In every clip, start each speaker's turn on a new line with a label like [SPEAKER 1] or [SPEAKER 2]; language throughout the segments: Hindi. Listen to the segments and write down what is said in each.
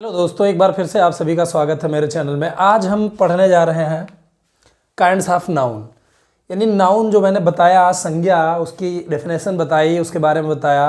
[SPEAKER 1] हेलो दोस्तों, एक बार फिर से आप सभी का स्वागत है मेरे चैनल में। आज हम पढ़ने जा रहे हैं काइंड्स ऑफ नाउन, यानी नाउन जो मैंने बताया, आज संज्ञा, उसकी डेफिनेशन बताई, उसके बारे में बताया।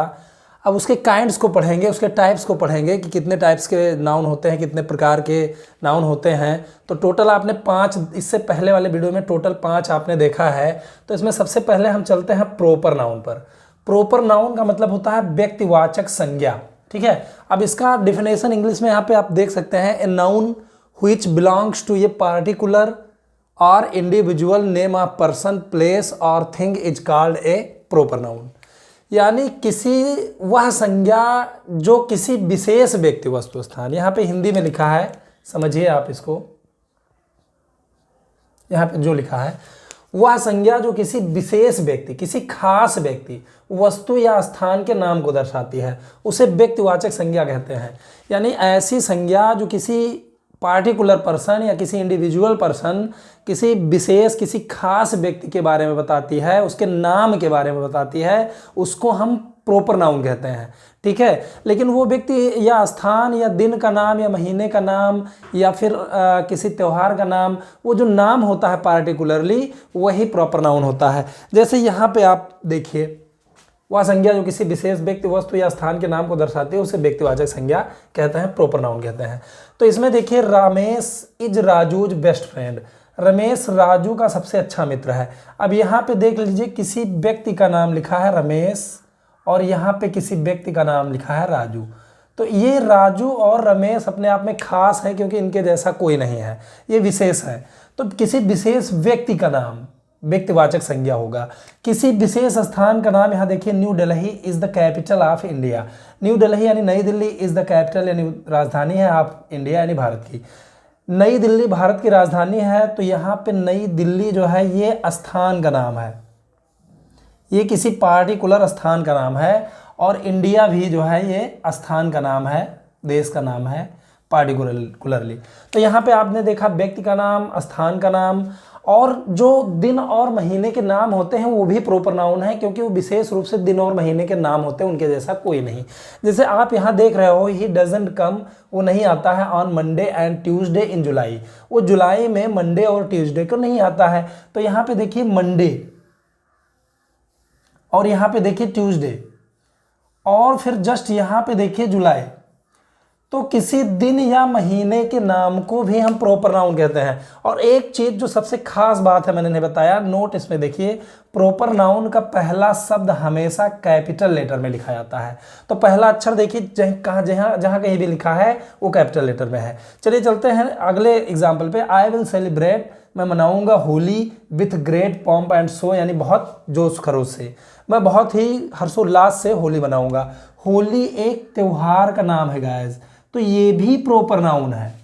[SPEAKER 1] अब उसके काइंड्स को पढ़ेंगे, उसके टाइप्स को पढ़ेंगे कि कितने टाइप्स के नाउन होते हैं, कितने प्रकार के नाउन होते हैं। तो टोटल आपने 5, इससे पहले वाले वीडियो में टोटल 5 आपने देखा है। तो इसमें सबसे पहले हम चलते हैं प्रॉपर नाउन पर। प्रॉपर नाउन का मतलब होता है व्यक्तिवाचक संज्ञा, ठीक है। अब इसका डिफिनेशन इंग्लिश में यहाँ पे आप देख सकते हैं, a noun which belongs to a particular or individual name of person, place or thing is called a proper noun. यानी किसी वह संज्ञा जो किसी विशेष व्यक्ति, वस्तु, स्थान, यहाँ पे हिंदी में लिखा है, समझिए आप इसको, यहाँ पे जो लिखा है, वह संज्ञा जो किसी विशेष व्यक्ति, किसी खास व्यक्ति, वस्तु या स्थान के नाम को दर्शाती है, उसे व्यक्तिवाचक संज्ञा कहते हैं। यानी ऐसी संज्ञा जो किसी पार्टिकुलर पर्सन या किसी इंडिविजुअल पर्सन, किसी विशेष, किसी खास व्यक्ति के बारे में बताती है, उसके नाम के बारे में बताती है, उसको हम प्रॉपर नाउन कहते हैं, ठीक है। लेकिन वो व्यक्ति या स्थान या दिन का नाम या महीने का नाम या फिर किसी त्यौहार का नाम, वो जो नाम होता है पार्टिकुलरली, वही प्रॉपर नाउन होता है। जैसे यहाँ पे आप देखिए, वह संज्ञा जो किसी विशेष व्यक्ति, वस्तु या स्थान के नाम को दर्शाती है, उसे व्यक्तिवाचक संज्ञा कहते हैं, प्रॉपर नाउन कहते हैं। तो इसमें देखिए, Ramesh is Raju's best friend. Ramesh Raju का सबसे अच्छा मित्र है। अब यहाँ पे देख लीजिए, किसी व्यक्ति का नाम लिखा है रमेश और यहाँ पे किसी व्यक्ति का नाम लिखा है राजू। तो ये राजू और रमेश अपने आप में खास है, क्योंकि इनके जैसा कोई नहीं है, ये विशेष है। तो किसी विशेष व्यक्ति का नाम व्यक्तिवाचक संज्ञा होगा। किसी विशेष स्थान का नाम, यहाँ देखिए, new Delhi is the capital of India. New Delhi यानी नई दिल्ली, इज द कैपिटल यानी राजधानी है ऑफ इंडिया यानी भारत की। नई दिल्ली भारत की राजधानी है, तो यहाँ पे नई दिल्ली जो है ये स्थान का नाम है, ये किसी पार्टिकुलर स्थान का नाम है। और इंडिया भी जो है ये स्थान का नाम है, देश का नाम है पार्टिकुलरली। तो यहाँ पे आपने देखा, व्यक्ति का नाम, स्थान का नाम, और जो दिन और महीने के नाम होते हैं वो भी प्रॉपर नाउन है, क्योंकि वो विशेष रूप से दिन और महीने के नाम होते हैं, उनके जैसा कोई नहीं। जैसे आप यहाँ देख रहे हो, ही डजंट कम, वो नहीं आता है ऑन मंडे एंड ट्यूसडे इन जुलाई। वो जुलाई में मंडे और ट्यूसडे को नहीं आता है। तो यहाँ पे देखिए मंडे, और यहाँ पे देखिए ट्यूसडे, और फिर जस्ट यहाँ पे देखिए जुलाई। तो किसी दिन या महीने के नाम को भी हम प्रॉपर नाउन कहते हैं। और एक चीज जो सबसे खास बात है, मैंने नहीं बताया, नोट इसमें देखिए, प्रॉपर नाउन का पहला शब्द हमेशा कैपिटल लेटर में लिखा जाता है। तो पहला अक्षर देखिए, जहां कहीं भी लिखा है वो कैपिटल लेटर में है। चलिए चलते हैं अगले एग्जाम्पल पे। आई विल सेलिब्रेट, मैं मनाऊंगा Holi with great pomp and show, यानी बहुत जोश खरोश से, मैं बहुत ही हर्षोल्लास से होली मनाऊंगा। होली एक त्योहार का नाम है गाइस, तो ये भी प्रॉपर नाउन है।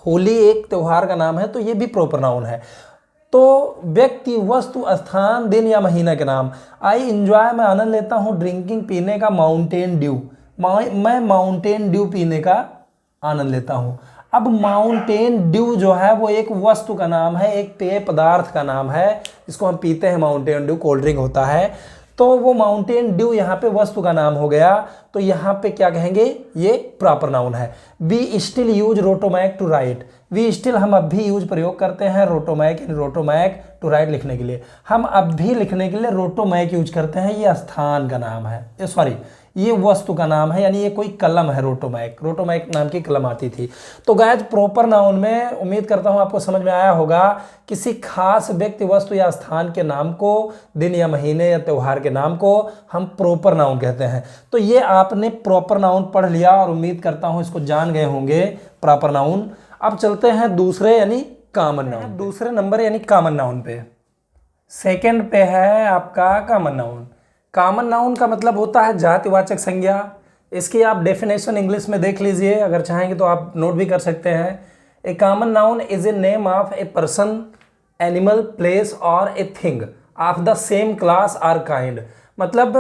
[SPEAKER 1] होली एक त्योहार का नाम है, तो ये भी प्रॉपर नाउन है। तो व्यक्ति, वस्तु, स्थान, दिन या महीना के नाम। आई एंजॉय, मैं आनंद लेता हूँ, ड्रिंकिंग, पीने का, माउंटेन ड्यू, मैं माउंटेन ड्यू पीने का आनंद लेता हूँ। अब माउंटेन ड्यू जो है वो एक वस्तु का नाम है, एक पेय पदार्थ का नाम है, जिसको हम पीते हैं, माउंटेन ड्यू, कोल्ड ड्रिंक होता है। तो वो माउंटेन ड्यू यहाँ पे वस्तु का नाम हो गया, तो यहाँ पे क्या कहेंगे, ये प्रॉपर नाउन है। We still use Rotomac to write, we still, हम अब भी यूज प्रयोग करते हैं, रोटोमैक यानी रोटोमैक टू राइट लिखने के लिए, हम अब भी लिखने के लिए रोटोमैक यूज करते हैं। ये स्थान का नाम है, सॉरी, ये वस्तु का नाम है, यानी ये कोई कलम है, रोटोमैक, रोटोमैक नाम की कलम आती थी। तो गाइस, प्रॉपर नाउन में उम्मीद करता हूं आपको समझ में आया होगा, किसी खास व्यक्ति, वस्तु या स्थान के नाम को, दिन या महीने या त्यौहार के नाम को हम प्रॉपर नाउन कहते हैं। तो ये आपने प्रॉपर नाउन पढ़ लिया और उम्मीद करता हूं इसको जान गए होंगे, प्रॉपर नाउन। अब चलते हैं दूसरे यानी कॉमन नाउन, दूसरे नंबर यानी कॉमन नाउन पे। सेकंड पे है आपका कॉमन नाउन। कॉमन नाउन का मतलब होता है जातिवाचक संज्ञा। इसकी आप डेफिनेशन इंग्लिश में देख लीजिए, अगर चाहेंगे तो आप नोट भी कर सकते हैं। A common noun is a name of a person, animal, place or a thing of the same class or kind. मतलब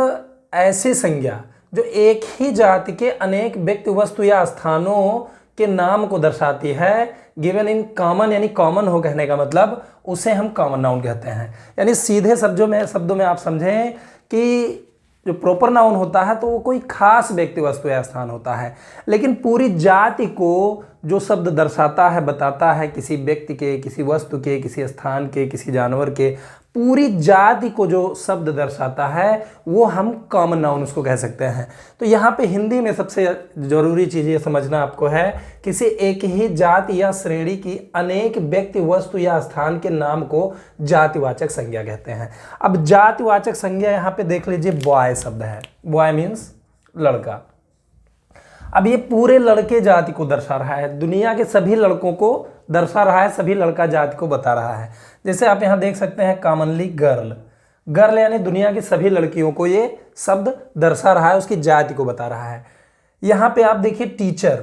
[SPEAKER 1] ऐसी संज्ञा जो एक ही जाति के अनेक व्यक्ति, वस्तु या स्थानों के नाम को दर्शाती है, गिवन इन कॉमन, यानी कॉमन हो कहने का मतलब, उसे हम कॉमन नाउन कहते हैं। यानी सीधे शब्दों में आप समझें कि जो प्रॉपर नाउन होता है तो वो कोई खास व्यक्ति वस्तु या स्थान होता है, लेकिन पूरी जाति को जो शब्द दर्शाता है, बताता है, किसी व्यक्ति के, किसी वस्तु के, किसी स्थान के, किसी जानवर के, पूरी जाति को जो शब्द दर्शाता है वो हम कॉमन नाउन उसको कह सकते हैं। तो यहाँ पे हिंदी में सबसे जरूरी चीज़ ये समझना आपको है, किसी एक ही जाति या श्रेणी की अनेक व्यक्ति, वस्तु या स्थान के नाम को जातिवाचक संज्ञा कहते हैं। अब जातिवाचक संज्ञा यहाँ पे देख लीजिए, बॉय शब्द है, बॉय मीन्स लड़का। अब ये पूरे लड़के जाति को दर्शा रहा है, दुनिया के सभी लड़कों को दर्शा रहा है, सभी लड़का जाति को बता रहा है। जैसे आप यहाँ देख सकते हैं कॉमनली गर्ल, गर्ल यानी दुनिया की सभी लड़कियों को ये शब्द दर्शा रहा है, उसकी जाति को बता रहा है। यहाँ पे आप देखिए टीचर,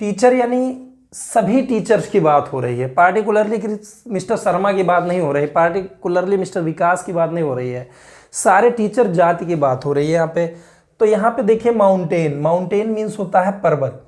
[SPEAKER 1] टीचर यानी सभी टीचर्स की बात हो रही है, पार्टिकुलरली मिस्टर शर्मा की बात नहीं हो रही, पार्टिकुलरली मिस्टर विकास की बात नहीं हो रही है, सारे टीचर जाति की बात हो रही है यहाँ पे। तो यहाँ पे देखिए माउंटेन, माउंटेन मीन्स होता है पर्वत,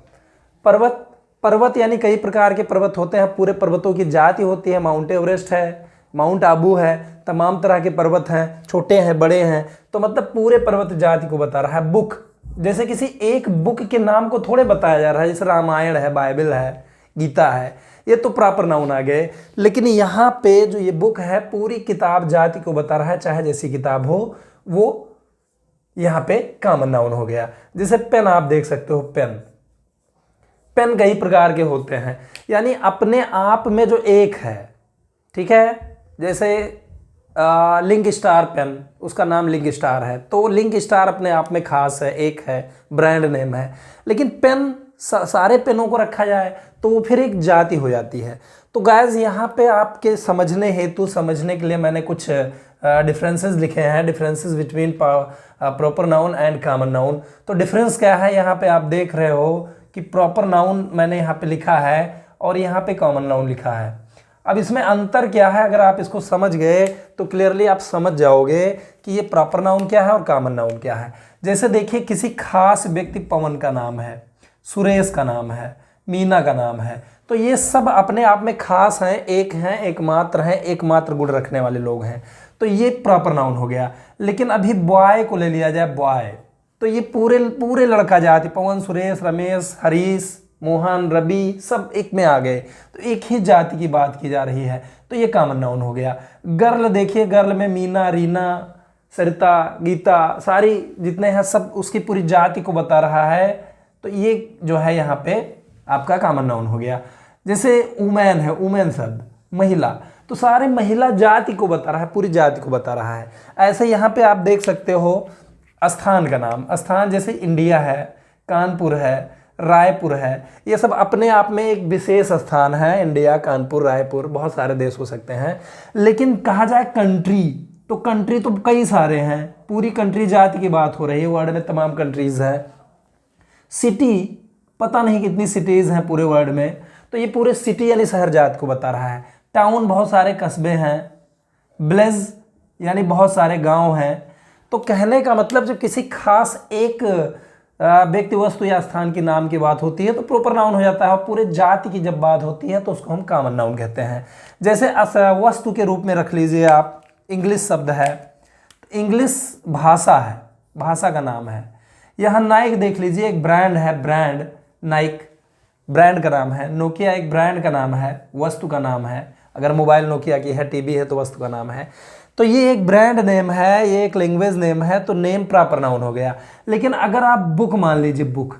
[SPEAKER 1] पर्वत, पर्वत यानी कई प्रकार के पर्वत होते हैं, पूरे पर्वतों की जाति होती है, माउंट एवरेस्ट है, माउंट आबू है, तमाम तरह के पर्वत हैं, छोटे हैं, बड़े हैं, तो मतलब पूरे पर्वत जाति को बता रहा है। बुक, जैसे किसी एक बुक के नाम को थोड़े बताया जा रहा है, जैसे रामायण है, बाइबल है, गीता है, ये तो प्रॉपर नाउन आ गए। लेकिन यहाँ पे जो ये बुक है पूरी किताब जाति को बता रहा है, चाहे जैसी किताब हो, वो यहाँ पे कॉमन नाउन हो गया। जैसे पेन आप देख सकते हो, पेन, पेन कई प्रकार के होते हैं, यानी अपने आप में जो एक है, ठीक है, जैसे लिंक स्टार पेन, उसका नाम लिंक स्टार है, तो लिंक स्टार अपने आप में खास है, एक है, ब्रांड नेम है। लेकिन पेन सारे पेनों को रखा जाए तो वो फिर एक जाति हो जाती है। तो गाइस यहाँ पे आपके समझने हेतु, समझने के लिए मैंने कुछ डिफरेंसेस लिखे हैं, differences between proper noun and common noun. तो डिफरेंस क्या है, यहाँ पे आप देख रहे हो कि प्रॉपर नाउन मैंने यहाँ पे लिखा है और यहाँ पे कॉमन नाउन लिखा है। अब इसमें अंतर क्या है, अगर आप इसको समझ गए तो क्लियरली आप समझ जाओगे कि ये प्रॉपर नाउन क्या है और कॉमन नाउन क्या है। जैसे देखिए किसी खास व्यक्ति, पवन का नाम है, सुरेश का नाम है, मीना का नाम है, तो ये सब अपने आप में खास हैं, एक हैं, एकमात्र हैं, एकमात्र गुण रखने वाले लोग हैं, तो ये प्रॉपर नाउन हो गया। लेकिन अभी बॉय को ले लिया जाए, बॉय, तो ये पूरे लड़का जाति, पवन, सुरेश, रमेश, हरीश, मोहन, रवि, सब एक में आ गए, तो एक ही जाति की बात की जा रही है, तो ये कॉमन नाउन हो गया। गर्ल देखिए, गर्ल में मीना, रीना, सरिता, गीता, सारी जितने हैं सब उसकी पूरी जाति को बता रहा है, तो ये जो है यहाँ पे आपका कॉमन नाउन हो गया। जैसे वुमेन है, वुमेन शब्द महिला, तो सारे महिला जाति को बता रहा है, पूरी जाति को बता रहा है। ऐसे यहाँ पे आप देख सकते हो स्थान का नाम, स्थान जैसे इंडिया है, कानपुर है, रायपुर है, ये सब अपने आप में एक विशेष स्थान है। इंडिया, कानपुर, रायपुर, बहुत सारे देश हो सकते हैं। लेकिन कहा जाए कंट्री, तो कंट्री तो कई सारे हैं, पूरी कंट्री जाति की बात हो रही है, वर्ल्ड में तमाम कंट्रीज हैं। सिटी, पता नहीं कितनी सिटीज़ हैं पूरे वर्ल्ड में, तो ये पूरे सिटी यानी शहर जाति को बता रहा है। टाउन, बहुत सारे कस्बे हैं। विलेज यानी बहुत सारे गांव हैं। तो कहने का मतलब जो किसी खास एक व्यक्ति, वस्तु या स्थान के नाम की बात होती है तो प्रॉपर नाउन हो जाता है, और पूरे जाति की जब बात होती है तो उसको हम कॉमन नाउन कहते हैं। जैसे वस्तु के रूप में रख लीजिए आप, इंग्लिश शब्द है, इंग्लिश भाषा है, भाषा का नाम है। यहाँ नाइक देख लीजिए, एक ब्रांड है, ब्रांड नाइक ब्रांड का नाम है। नोकिया एक ब्रांड का नाम है, वस्तु का नाम है। अगर मोबाइल नोकिया की है, टीवी है, तो वस्तु का नाम है। तो ये एक ब्रांड नेम है, ये एक लैंग्वेज नेम है, तो नेम प्रॉपर नाउन हो गया। लेकिन अगर आप बुक मान लीजिए, बुक,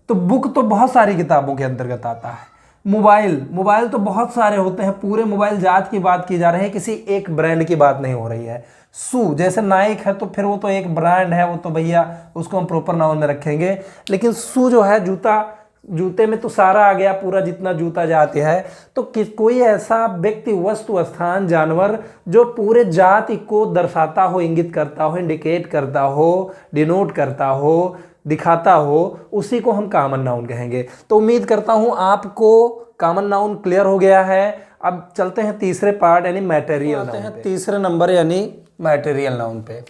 [SPEAKER 1] तो बुक तो बहुत सारी किताबों के अंतर्गत आता है। मोबाइल, मोबाइल तो बहुत सारे होते हैं, पूरे मोबाइल जात की बात की जा रही है, किसी एक ब्रांड की बात नहीं हो रही है। शू, जैसे नाइक है तो फिर वो तो एक ब्रांड है, वो तो भैया उसको हम प्रॉपर नाउन में रखेंगे। लेकिन शू जो है, जूता, जूते में तो सारा आ गया, पूरा जितना जूता जाति है। तो कोई ऐसा व्यक्ति, वस्तु, स्थान, जानवर जो पूरे जाति को दर्शाता हो, इंगित करता हो, इंडिकेट करता हो, डिनोट करता हो, दिखाता हो, उसी को हम कॉमन नाउन कहेंगे। तो उम्मीद करता हूँ आपको कॉमन नाउन क्लियर हो गया है। अब चलते हैं तीसरे पार्ट यानी मैटेरियल नाउन पे। तीसरे नंबर यानी मैटेरियल नाउन पे।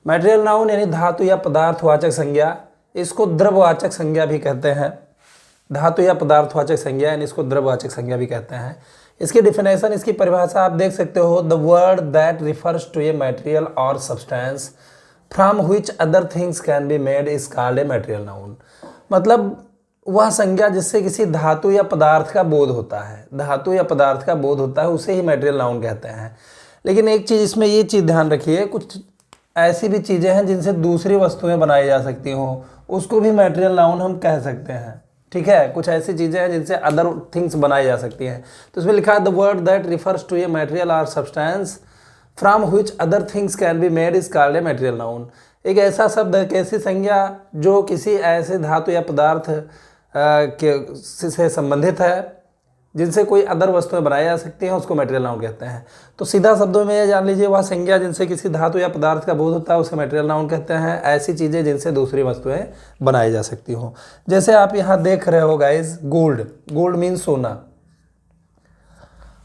[SPEAKER 1] मैटेरियल नाउन यानी धातु या पदार्थवाचक संज्ञा, इसको द्रव्यवाचक संज्ञा भी कहते हैं। धातु या पदार्थवाचक संज्ञा यानी इसको द्रव्यवाचक संज्ञा भी कहते हैं। इसकी डिफिनेशन, इसकी परिभाषा आप देख सकते हो, the word that refers to a material or substance from which other things can be made is called a material noun. मतलब वह संज्ञा जिससे किसी धातु या पदार्थ का बोध होता है, धातु या पदार्थ का बोध होता है, उसे ही मटेरियल नाउन कहते हैं। लेकिन एक चीज़ इसमें ये चीज़ ध्यान रखिए, कुछ ऐसी भी चीज़ें हैं जिनसे दूसरी वस्तुएं बनाई जा सकती हों, उसको भी मटेरियल नाउन हम कह सकते हैं। ठीक है, कुछ ऐसी चीज़ें हैं जिनसे अदर थिंग्स बनाई जा सकती हैं। तो इसमें लिखा है the word that refers to a material or substance from which other things can be made is called a material noun. एक ऐसा शब्द है, कैसी संज्ञा जो किसी ऐसे धातु या पदार्थ के से संबंधित है जिनसे कोई अदर वस्तुएं बनाई जा सकती हैं, उसको मटेरियल नाउन कहते हैं। तो सीधा शब्दों में ये जान लीजिए, वह संज्ञा जिनसे किसी धातु या पदार्थ का बोध होता है उसे मटेरियल नाउन कहते हैं। ऐसी चीज़ें जिनसे दूसरी वस्तुएं बनाई जा सकती हों, जैसे आप यहाँ देख रहे हो गाइज, गोल्ड। गोल्ड मीन सोना।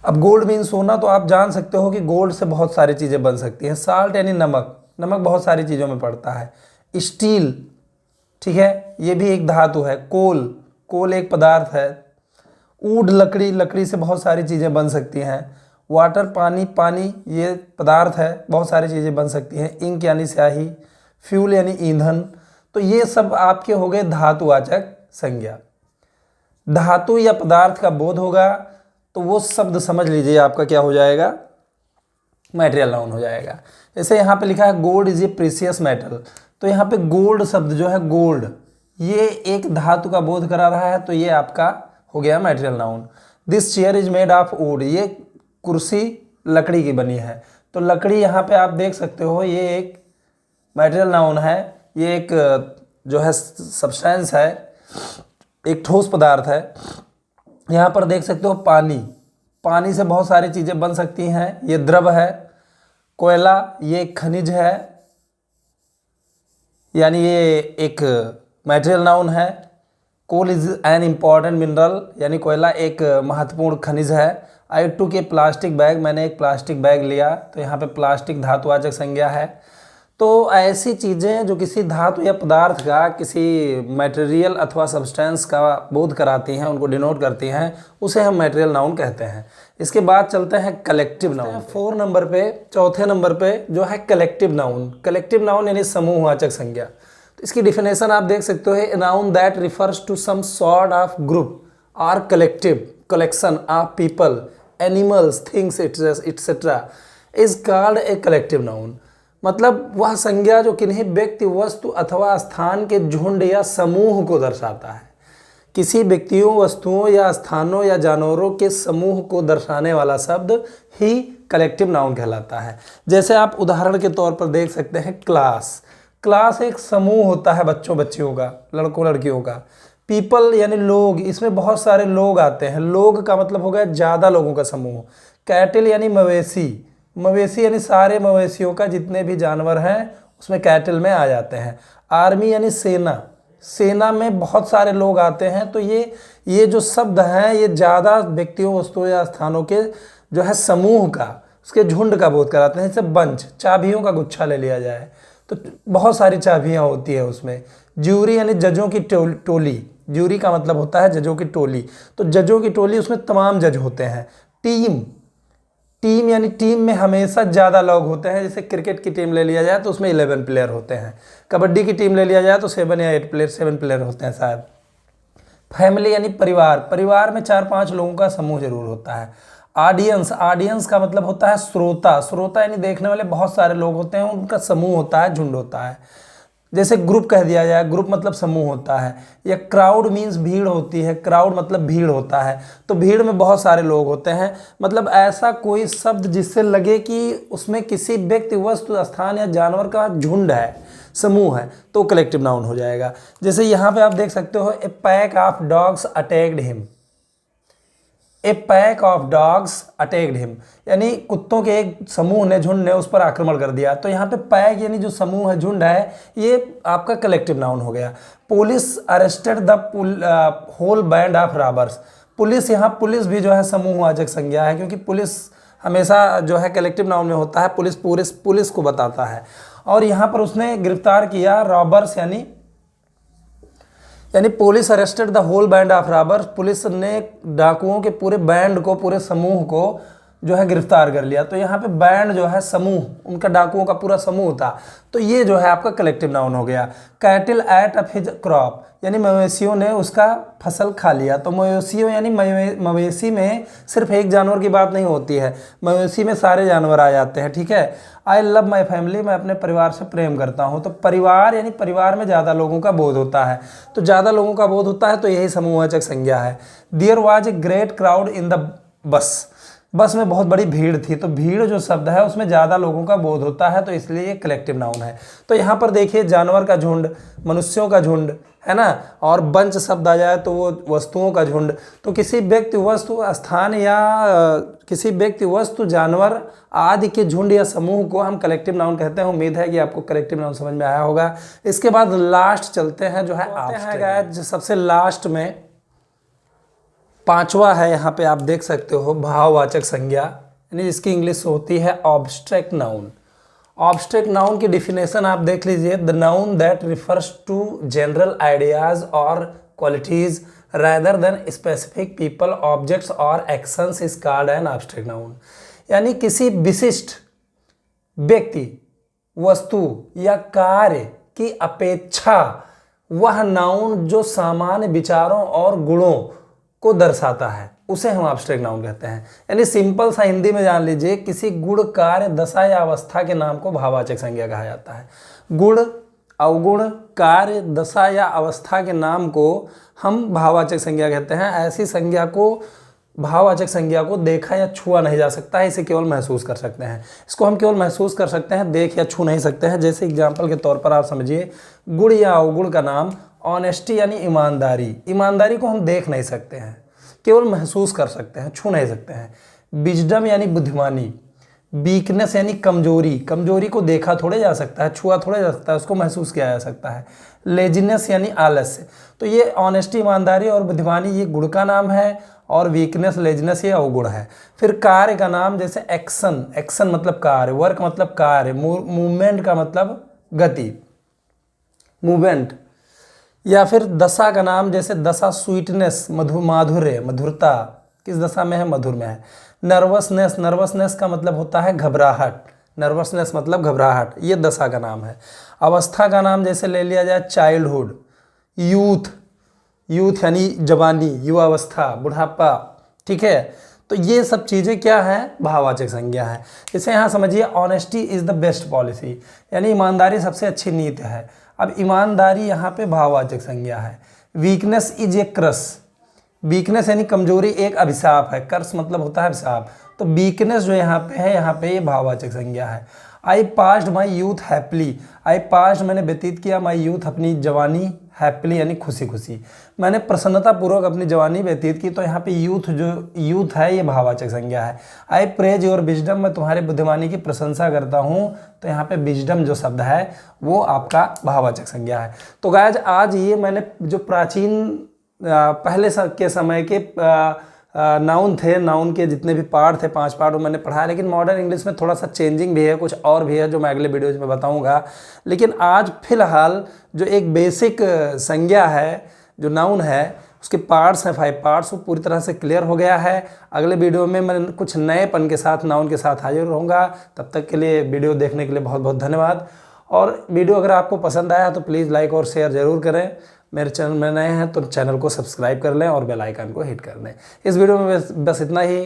[SPEAKER 1] अब गोल्ड मीन सोना, तो आप जान सकते हो कि गोल्ड से बहुत सारी चीज़ें बन सकती हैं। साल्ट यानी नमक, नमक बहुत सारी चीज़ों में पड़ता है। स्टील, ठीक है, ये भी एक धातु है। कोल, कोल एक पदार्थ है। ऊड, लकड़ी, लकड़ी से बहुत सारी चीज़ें बन सकती हैं। वाटर, पानी, पानी ये पदार्थ है, बहुत सारी चीज़ें बन सकती हैं। इंक यानी स्याही। फ्यूल यानी ईंधन। तो ये सब आपके हो गए धातुवाचक संज्ञा। धातु या पदार्थ का बोध होगा तो वो शब्द समझ लीजिए आपका क्या हो जाएगा, मटेरियल नाउन हो जाएगा। जैसे यहाँ पे लिखा है gold is a precious metal, तो यहाँ पे गोल्ड शब्द जो है, गोल्ड, ये एक धातु का बोध करा रहा है, तो ये आपका हो गया material noun. This chair is made of would, ये कुर्सी लकड़ी की बनी है। तो लकड़ी यहाँ पे आप देख सकते हो, ये एक मटेरियल नाउन है। ये एक जो है सब्सटेंस है, एक ठोस पदार्थ है। यहाँ पर देख सकते हो पानी, पानी से बहुत सारी चीज़ें बन सकती हैं, ये द्रव है। कोयला, ये एक खनिज है, यानी ये एक मटेरियल नाउन है। Coal is an important mineral, यानी कोयला एक महत्वपूर्ण खनिज है। आई टुक ए प्लास्टिक बैग, मैंने एक प्लास्टिक बैग लिया, तो यहाँ पे प्लास्टिक धातुवाचक संज्ञा है। तो ऐसी चीज़ें जो किसी धातु या पदार्थ का, किसी मटेरियल अथवा सब्सटेंस का बोध कराती हैं, उनको डिनोट करती हैं, उसे हम मटेरियल नाउन कहते हैं। इसके बाद चलते हैं कलेक्टिव नाउन। 4 नंबर पे, चौथे नंबर पे जो है कलेक्टिव नाउन। कलेक्टिव नाउन यानी समूहवाचक संज्ञा। तो इसकी डिफिनेशन आप देख सकते हो, noun that refers to some sort of group or collective collection of people, animals, things etcetera is called a collective noun. मतलब वह संज्ञा जो किन्हीं व्यक्ति, वस्तु अथवा स्थान के झुंड या समूह को दर्शाता है। किसी व्यक्तियों, वस्तुओं या स्थानों या जानवरों के समूह को दर्शाने वाला शब्द ही कलेक्टिव नाउन कहलाता है। जैसे आप उदाहरण के तौर पर देख सकते हैं, क्लास। क्लास एक समूह होता है बच्चों बच्चियों का, लड़कों लड़कियों का। पीपल यानी लोग, इसमें बहुत सारे लोग आते हैं। लोग का मतलब हो गया ज़्यादा लोगों का समूह। कैटल यानी मवेशी, मवेशी यानी सारे मवेशियों का, जितने भी जानवर हैं उसमें कैटल में आ जाते हैं। आर्मी यानी सेना, सेना में बहुत सारे लोग आते हैं। तो ये जो शब्द हैं, ये ज़्यादा व्यक्तियों, वस्तुओं या स्थानों के जो है समूह का, उसके झुंड का बोध कराते हैं। जैसे बंच, चाबियों का गुच्छा ले लिया जाए तो बहुत सारी चाबियाँ होती है उसमें। ज्यूरी यानी जजों की टोली, ज्यूरी का मतलब होता है जजों की टोली। तो जजों की टोली, उसमें तमाम जज होते हैं। टीम, टीम यानी टीम में हमेशा ज़्यादा लोग होते हैं। जैसे क्रिकेट की टीम ले लिया जाए तो उसमें 11 प्लेयर होते हैं। कबड्डी की टीम ले लिया जाए तो 7 या 8 प्लेयर, 7 प्लेयर होते हैं शायद। फैमिली यानी परिवार, परिवार में 4-5 लोगों का समूह जरूर होता है। ऑडियंस, ऑडियंस का मतलब होता है श्रोता, श्रोता यानी देखने वाले बहुत सारे लोग होते हैं, उनका समूह होता है, झुंड होता है। जैसे ग्रुप कह दिया जाए, ग्रुप मतलब समूह होता है। या क्राउड मीन्स भीड़ होती है, क्राउड मतलब भीड़ होता है। तो भीड़ में बहुत सारे लोग होते हैं। मतलब ऐसा कोई शब्द जिससे लगे कि उसमें किसी व्यक्ति, वस्तु, स्थान या जानवर का झुंड है, समूह है, तो कलेक्टिव नाउन हो जाएगा। जैसे यहाँ पे आप देख सकते हो, a pack of dogs attacked him, a pack of dogs attacked him, यानी कुत्तों के एक समूह ने, झुंड ने उस पर आक्रमण कर दिया। तो यहाँ पे पैक यानी जो समूह है, झुंड है, ये आपका कलेक्टिव नाउन हो गया। Police arrested the whole band of robbers, police, यहाँ पुलिस भी जो है समूहवाचक संज्ञा है, क्योंकि पुलिस हमेशा जो है कलेक्टिव नाउन में होता है। पुलिस को बताता है। और यहाँ पर उसने गिरफ्तार किया रॉबर्स, यानी police arrested the whole band of robbers, police ने डाकुओं के पूरे बैंड को, पूरे समूह को जो है गिरफ्तार कर लिया। तो यहाँ पे बैंड जो है समूह, उनका डाकुओं का पूरा समूह था। तो ये जो है आपका कलेक्टिव नाउन हो गया। Cattle ate up his crop, यानी मवेशियों ने उसका फसल खा लिया। तो मवेशियों यानी मवेशी में सिर्फ एक जानवर की बात नहीं होती है, मवेशी में सारे जानवर आ जाते हैं, ठीक है। आई लव माई फैमिली, मैं अपने परिवार से प्रेम करता हूँ। तो परिवार यानी परिवार में ज़्यादा लोगों का बोध होता है, तो ज़्यादा लोगों का बोध होता है तो यही समूहवाचक संज्ञा है। There was a great crowd in the bus, bus में बहुत बड़ी भीड़ थी। तो भीड़ जो शब्द है उसमें ज़्यादा लोगों का बोध होता है, तो इसलिए ये कलेक्टिव नाउन है। तो यहाँ पर देखिए जानवर का झुंड, मनुष्यों का झुंड है ना, और बंच शब्द आ जाए तो वो वस्तुओं का झुंड। तो किसी व्यक्ति, वस्तु, स्थान या किसी व्यक्ति, वस्तु, जानवर आदि के झुंड या समूह को हम कलेक्टिव नाउन कहते हैं। उम्मीद है कि आपको कलेक्टिव नाउन समझ में आया होगा। इसके बाद लास्ट चलते हैं जो है जो सबसे लास्ट में पांचवा है, यहाँ पे आप देख सकते हो भाववाचक संज्ञा, यानी जिसकी इंग्लिश होती है ऑब्स्ट्रैक्ट नाउन। ऑब्स्ट्रैक्ट नाउन की डिफिनेशन आप देख लीजिए, the noun that refers to general ideas or qualities rather then specific people, objects or actions is called an abstract noun. यानी किसी विशिष्ट व्यक्ति, वस्तु या कार्य की अपेक्षा वह नाउन जो सामान्य विचारों और गुणों को दर्शाता है उसे हम एब्स्ट्रैक्ट नाउन कहते हैं। यानी सिंपल सा हिंदी में जान लीजिए, किसी गुण, कार्य, दशा या अवस्था के नाम को भाववाचक संज्ञा कहा जाता है। गुण, अवगुण, कार्य, दशा या अवस्था के नाम को हम भाववाचक संज्ञा कहते हैं। ऐसी संज्ञा को, भाववाचक संज्ञा को देखा या छुआ नहीं जा सकता है, इसे केवल महसूस कर सकते हैं। इसको हम केवल महसूस कर सकते हैं, देख या छू नहीं सकते हैं। जैसे एग्जाम्पल के तौर पर आप समझिए, गुण या अवगुण का नाम ऑनेस्टी यानी ईमानदारी, ईमानदारी को हम देख नहीं सकते हैं, केवल महसूस कर सकते हैं, छू नहीं सकते हैं। विजडम यानी बुद्धिमानी, वीकनेस यानी कमजोरी, कमजोरी को देखा थोड़े जा सकता है, छुआ थोड़े जा सकता है, उसको महसूस किया जा सकता है। लेजीनेस यानी आलस्य, तो ये ऑनेस्टी, ईमानदारी और बुद्धिमानी ये गुण का नाम है, और वीकनेस, लेजीनेस ये अवगुण है। फिर कार्य का नाम जैसे एक्शन, एक्शन मतलब कार्य, वर्क मतलब कार्य, मूवमेंट का मतलब गति, मूवमेंट। या फिर दशा का नाम जैसे दशा, स्वीटनेस, माधुर्य, मधुरता, किस दशा में है, मधुर में है। नर्वसनेस, नर्वसनेस का मतलब होता है घबराहट, नर्वसनेस मतलब घबराहट, ये दशा का नाम है। अवस्था का नाम जैसे ले लिया जाए चाइल्डहुड, यूथ, यूथ यानी जवानी, युवावस्था, बुढ़ापा, ठीक है। तो ये सब चीज़ें क्या हैं, भाववाचक संज्ञा है। इसे यहाँ समझिए, honesty is the best policy, यानी ईमानदारी सबसे अच्छी नीति है। अब ईमानदारी यहाँ पे भाववाचक संज्ञा है। Weakness is A cross, weakness यानी कमजोरी एक अभिशाप है, कर्स मतलब होता है अभिशाप, तो वीकनेस जो यहाँ पे है, यहाँ पे ये भाववाचक संज्ञा है। I passed my youth happily, I passed मैंने व्यतीत किया, माई यूथ अपनी जवानी, हैप्पीली यानी खुशी खुशी, मैंने प्रसन्नतापूर्वक अपनी जवानी व्यतीत की। तो यहाँ पे यूथ, जो यूथ है ये भाववाचक संज्ञा है। आई प्रेज योर विजडम, मैं तुम्हारे बुद्धिमानी की प्रशंसा करता हूँ, तो यहाँ पे विजडम जो शब्द है वो आपका भाववाचक संज्ञा है। तो गाइस आज ये मैंने जो प्राचीन पहले के समय के नाउन थे, नाउन के जितने भी पार्ट थे, 5 पार्ट, वो मैंने पढ़ा है। लेकिन मॉडर्न इंग्लिश में थोड़ा सा चेंजिंग भी है, कुछ और भी है जो मैं अगले वीडियोज में बताऊंगा। लेकिन आज फिलहाल जो एक बेसिक संज्ञा है, जो नाउन है, उसके पार्ट्स हैं 5 पार्ट्स, वो पूरी तरह से क्लियर हो गया है। अगले वीडियो में मैं कुछ नएपन के साथ, नाउन के साथ हाजिर रहूँगा। तब तक के लिए वीडियो देखने के लिए बहुत बहुत धन्यवाद। और वीडियो अगर आपको पसंद आया तो प्लीज़ लाइक और शेयर ज़रूर करें। मेरे चैनल में नए हैं तो चैनल को सब्सक्राइब कर लें और बेल आइकन को हिट कर दें। इस वीडियो में बस इतना ही।